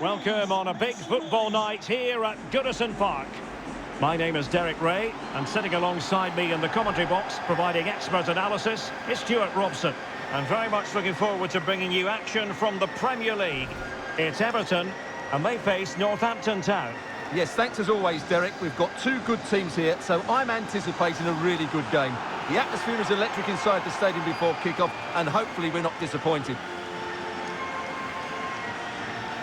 Welcome on a big football night here at Goodison Park. My name is Derek Ray, and sitting alongside me in the commentary box, providing expert analysis, is Stuart Robson. And very much looking forward to bringing you action from the Premier League. It's Everton, and they face Northampton Town. Yes, thanks as always, Derek. We've got two good teams here, so I'm anticipating a really good game. The atmosphere is electric inside the stadium before kick-off, and hopefully we're not disappointed.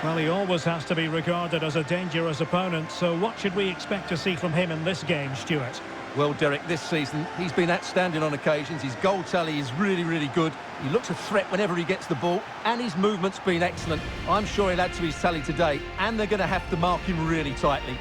Well, he always has to be regarded as a dangerous opponent, so what should we expect to see from him in this game, Stuart? Well, Derek, this season, he's been outstanding on occasions. His goal tally is really, really good. He looks a threat whenever he gets the ball, and his movement's been excellent. I'm sure he'll add to his tally today, and they're going to have to mark him really tightly.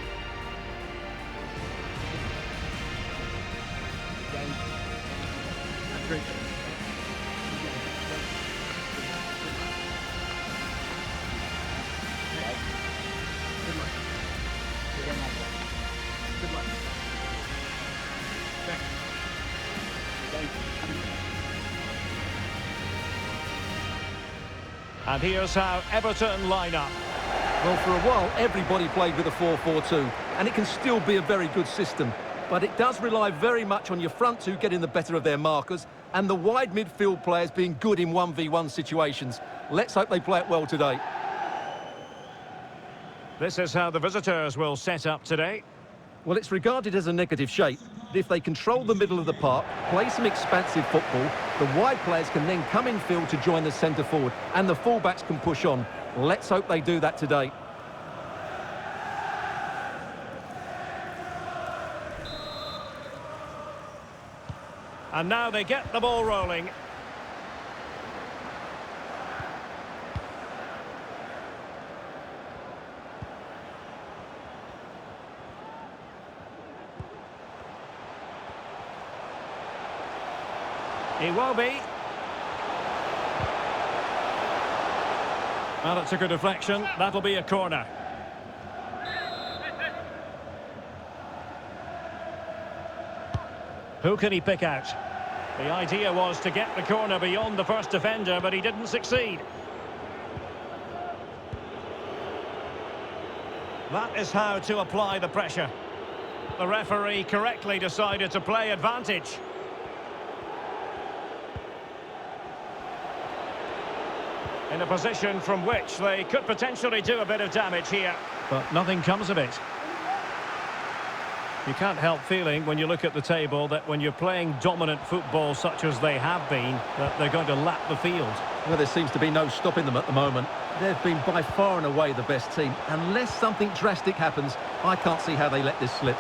And here's how Everton line up. Well, for a while, everybody played with a 4-4-2, and it can still be a very good system. But it does rely very much on your front two getting the better of their markers, and the wide midfield players being good in 1v1 situations. Let's hope they play it well today. This is how the visitors will set up today. Well, it's regarded as a negative shape. If they control the middle of the park, play some expansive football, the wide players can then come in field to join the centre forward, and the fullbacks can push on. Let's hope they do that today. And now they get the ball rolling. Iwobi. Well, it's a good deflection. That'll be a corner. Who can he pick out? The idea was to get the corner beyond the first defender, but he didn't succeed. That is how to apply the pressure. The referee correctly decided to play advantage. In a position from which they could potentially do a bit of damage here. But nothing comes of it. You can't help feeling when you look at the table that when you're playing dominant football such as they have been, that they're going to lap the field. Well, there seems to be no stopping them at the moment. They've been by far and away the best team. Unless something drastic happens, I can't see how they let this slip.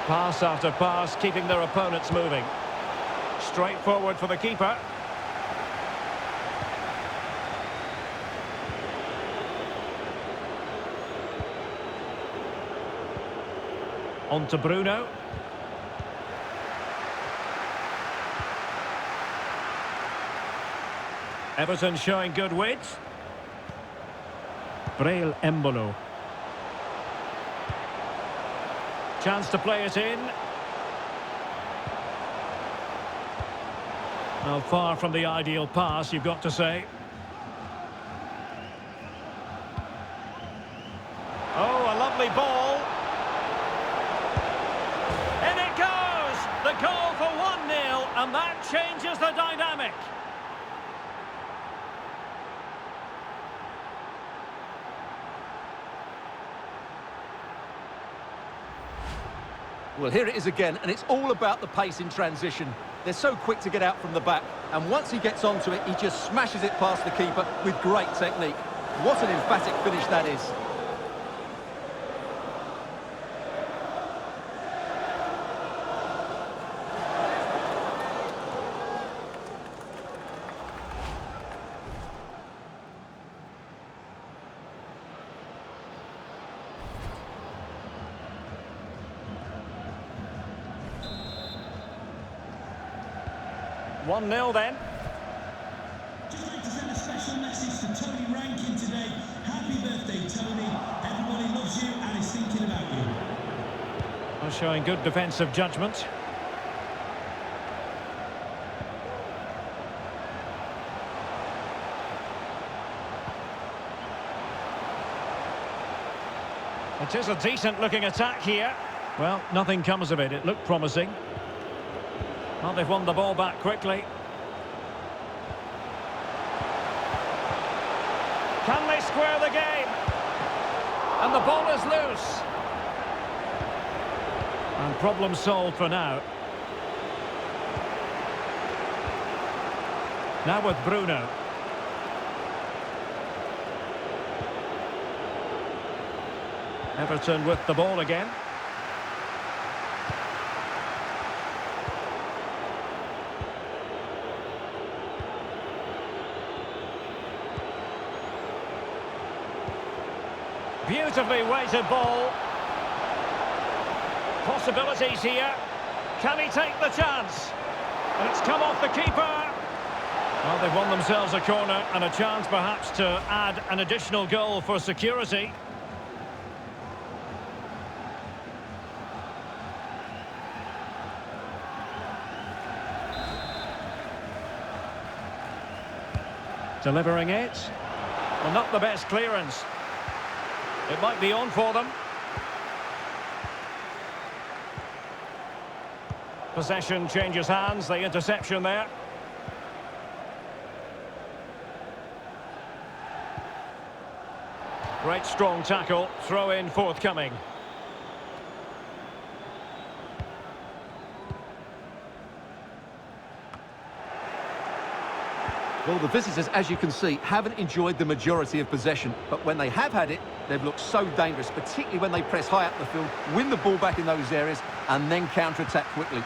Pass after pass, keeping their opponents moving. Straight forward for the keeper. On to Bruno. Everton showing good width. Braille Embolo. Chance to play it in. Well, far from the ideal pass, you've got to say. Oh, a lovely ball. The goal for 1-0, and that changes the dynamic. Well, here it is again, and it's all about the pace in transition. They're so quick to get out from the back, and once he gets onto it, he just smashes it past the keeper with great technique. What an emphatic finish that is. One 1-0 then. Just like to send a special message to Tony Rankin today. Happy birthday, Tony. Everybody loves you and is thinking about you. Well, showing good defensive judgment. It is a decent-looking attack here. Well, nothing comes of it. It looked promising. Well, they've won the ball back quickly. Can they square the game? And the ball is loose. And problem solved for now. Now with Bruno. Everton with the ball again. Beautifully weighted ball. Possibilities here. Can he take the chance? And it's come off the keeper. Well, they've won themselves a corner and a chance perhaps to add an additional goal for security. Delivering it. Well, not the best clearance. It might be on for them. Possession changes hands, the interception there. Great strong tackle, throw in forthcoming. Well, the visitors, as you can see, haven't enjoyed the majority of possession. But when they have had it, they've looked so dangerous, particularly when they press high up the field, win the ball back in those areas, and then counter-attack quickly.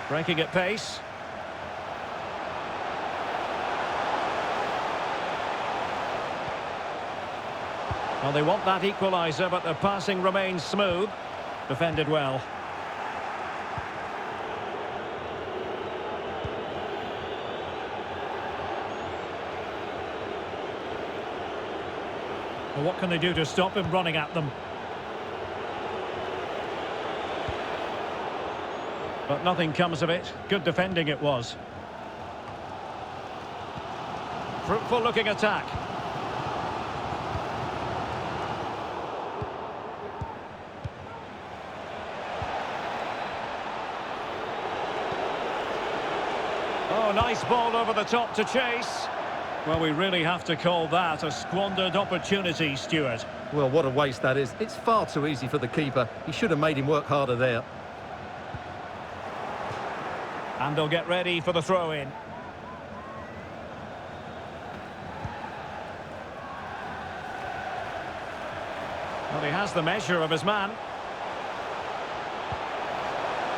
Breaking at pace. Well, they want that equaliser, but their passing remains smooth. Defended well. Well, what can they do to stop him running at them? But nothing comes of it. Good defending it was. Fruitful looking attack. Oh, nice ball over the top to chase. Well, we really have to call that a squandered opportunity, Stuart. Well, what a waste that is. It's far too easy for the keeper. He should have made him work harder there. And they'll get ready for the throw-in. Well, he has the measure of his man.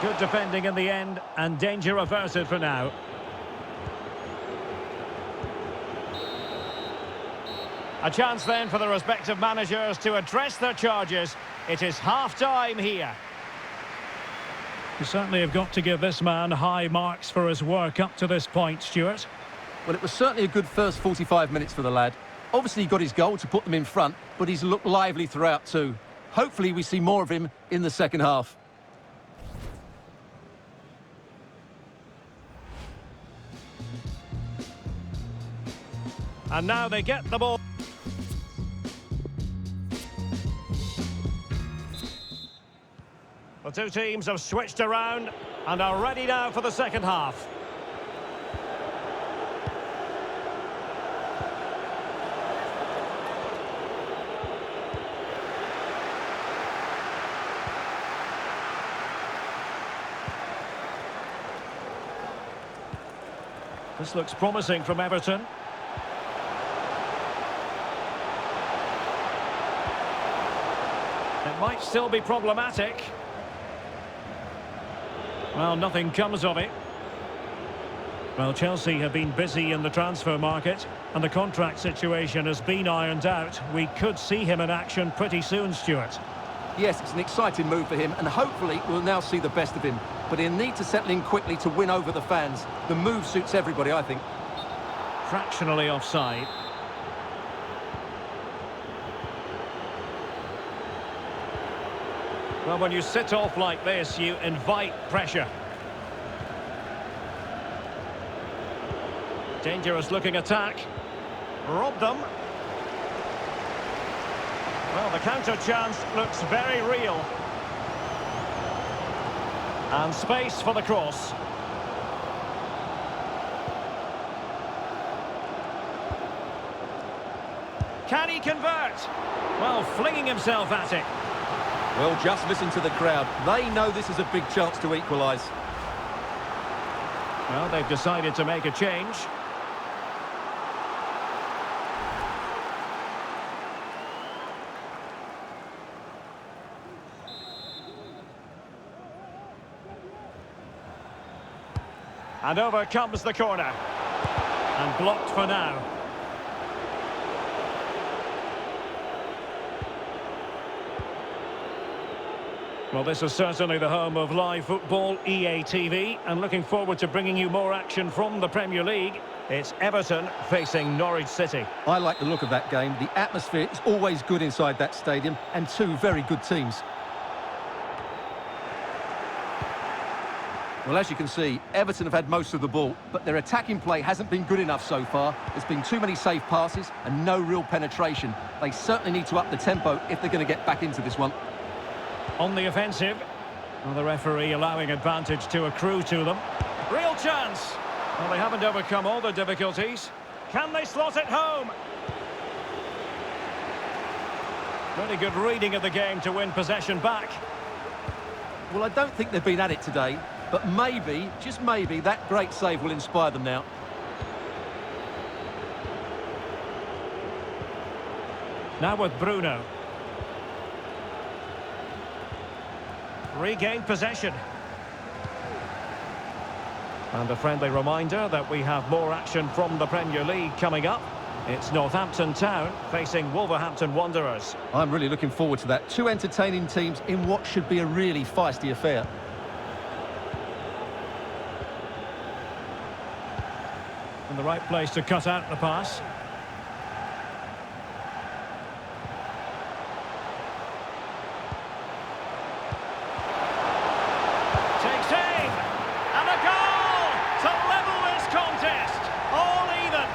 Good defending in the end, and danger averted for now. A chance then for the respective managers to address their charges. It is half-time here. You certainly have got to give this man high marks for his work up to this point, Stuart. Well, it was certainly a good first 45 minutes for the lad. Obviously, he got his goal to put them in front, but he's looked lively throughout too. Hopefully, we see more of him in the second half. And now they get the ball. The two teams have switched around and are ready now for the second half. This looks promising from Everton. It might still be problematic. Well, nothing comes of it. Well, Chelsea have been busy in the transfer market, and the contract situation has been ironed out. We could see him in action pretty soon, Stuart. Yes, it's an exciting move for him, and hopefully we'll now see the best of him. But he'll need to settle in quickly to win over the fans. The move suits everybody, I think. Fractionally offside. Well, when you sit off like this, you invite pressure. Dangerous looking attack. Robbed them. Well, the counter chance looks very real. And space for the cross. Can he convert? Well, flinging himself at it. Well, just listen to the crowd. They know this is a big chance to equalise. Well, they've decided to make a change. And over comes the corner. And blocked for now. Well, this is certainly the home of live football, EA TV, and looking forward to bringing you more action from the Premier League. It's Everton facing Norwich City. I like the look of that game. The atmosphere is always good inside that stadium, and two very good teams. Well, as you can see, Everton have had most of the ball, but their attacking play hasn't been good enough so far. There's been too many safe passes and no real penetration. They certainly need to up the tempo if they're going to get back into this one. On the offensive. Well, the referee allowing advantage to accrue to them. Real chance. Well, they haven't overcome all the difficulties. Can they slot it home? Really good reading of the game to win possession back. Well, I don't think they've been at it today, but maybe, just maybe, that great save will inspire them now. Now with Bruno. Regained possession. And a friendly reminder that we have more action from the Premier League coming up. It's Northampton Town facing Wolverhampton Wanderers. I'm really looking forward to that. Two entertaining teams in what should be a really feisty affair. In the right place to cut out the pass. Takes aim! And a goal to level this contest. All even.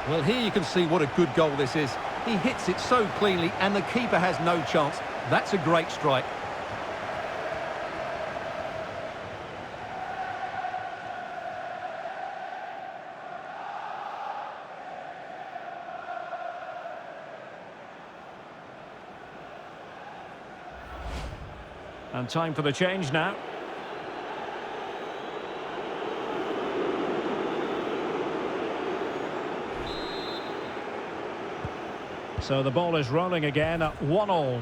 Well, here you can see what a good goal this is. He hits it so cleanly and the keeper has no chance. That's a great strike. And time for the change now. So the ball is rolling again at 1-1.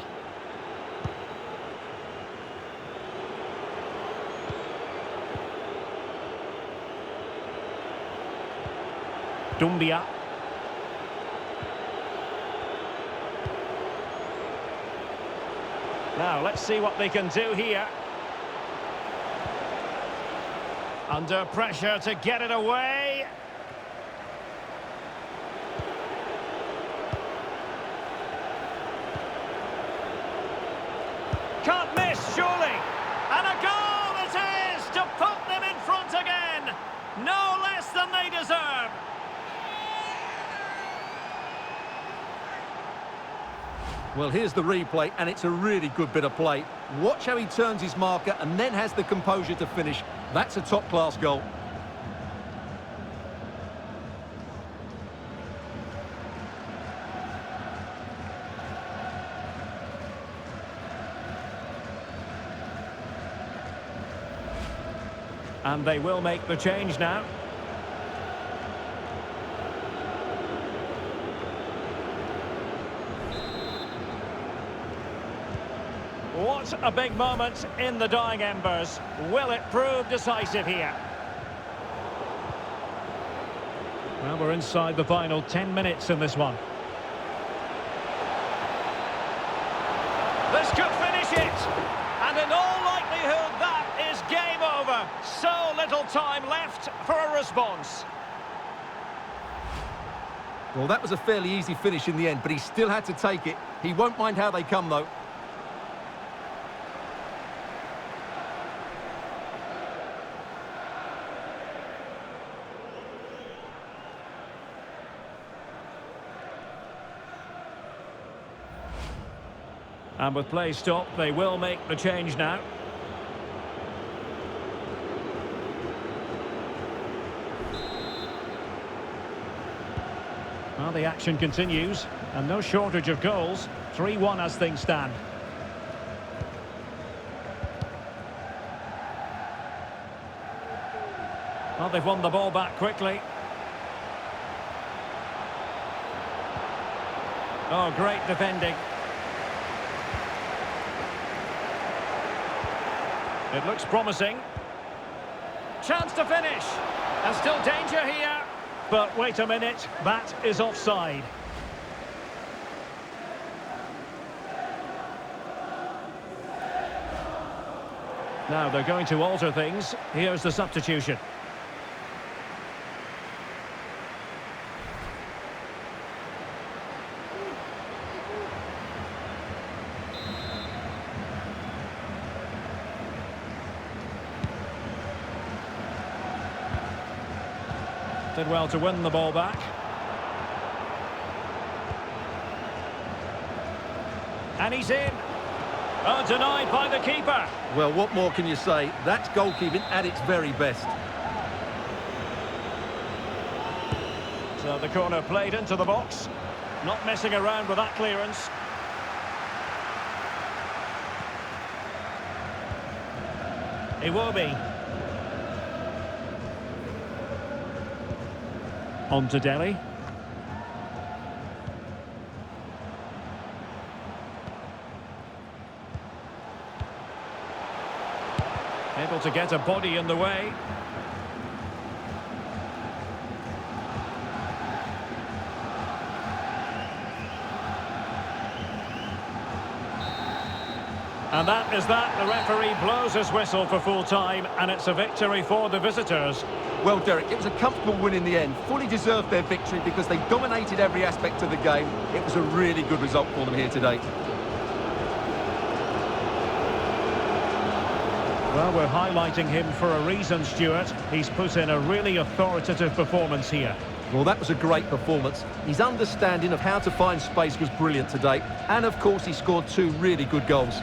Dumbia. Now, let's see what they can do here. Under pressure to get it away. Can't miss, surely. And a goal it is to put them in front again. No less than they deserve. Well, here's the replay, and it's a really good bit of play. Watch how he turns his marker and then has the composure to finish. That's a top-class goal. And they will make the change now. What a big moment in the dying embers. Will it prove decisive here? Well, we're inside the final 10 minutes in this one. This could finish it. And in all likelihood, that is game over. So little time left for a response. Well, that was a fairly easy finish in the end, but he still had to take it. He won't mind how they come, though. And with play stopped, they will make the change now. Well, the action continues, and no shortage of goals. 3-1 as things stand. Well, they've won the ball back quickly. Oh, great defending. It looks promising. Chance to finish. And still danger here. But wait a minute, that is offside. Now they're going to alter things. Here's the substitution. Did well to win the ball back. And he's in. Oh, denied by the keeper. Well, what more can you say? That's goalkeeping at its very best. So the corner played into the box. Not messing around with that clearance. Iwobi. On to Delhi. Able to get a body in the way. And that is that. The referee blows his whistle for full time, and it's a victory for the visitors. Well, Derek, it was a comfortable win in the end. Fully deserved their victory because they dominated every aspect of the game. It was a really good result for them here today. Well, we're highlighting him for a reason, Stuart. He's put in a really authoritative performance here. Well, that was a great performance. His understanding of how to find space was brilliant today. And, of course, he scored 2 really good goals.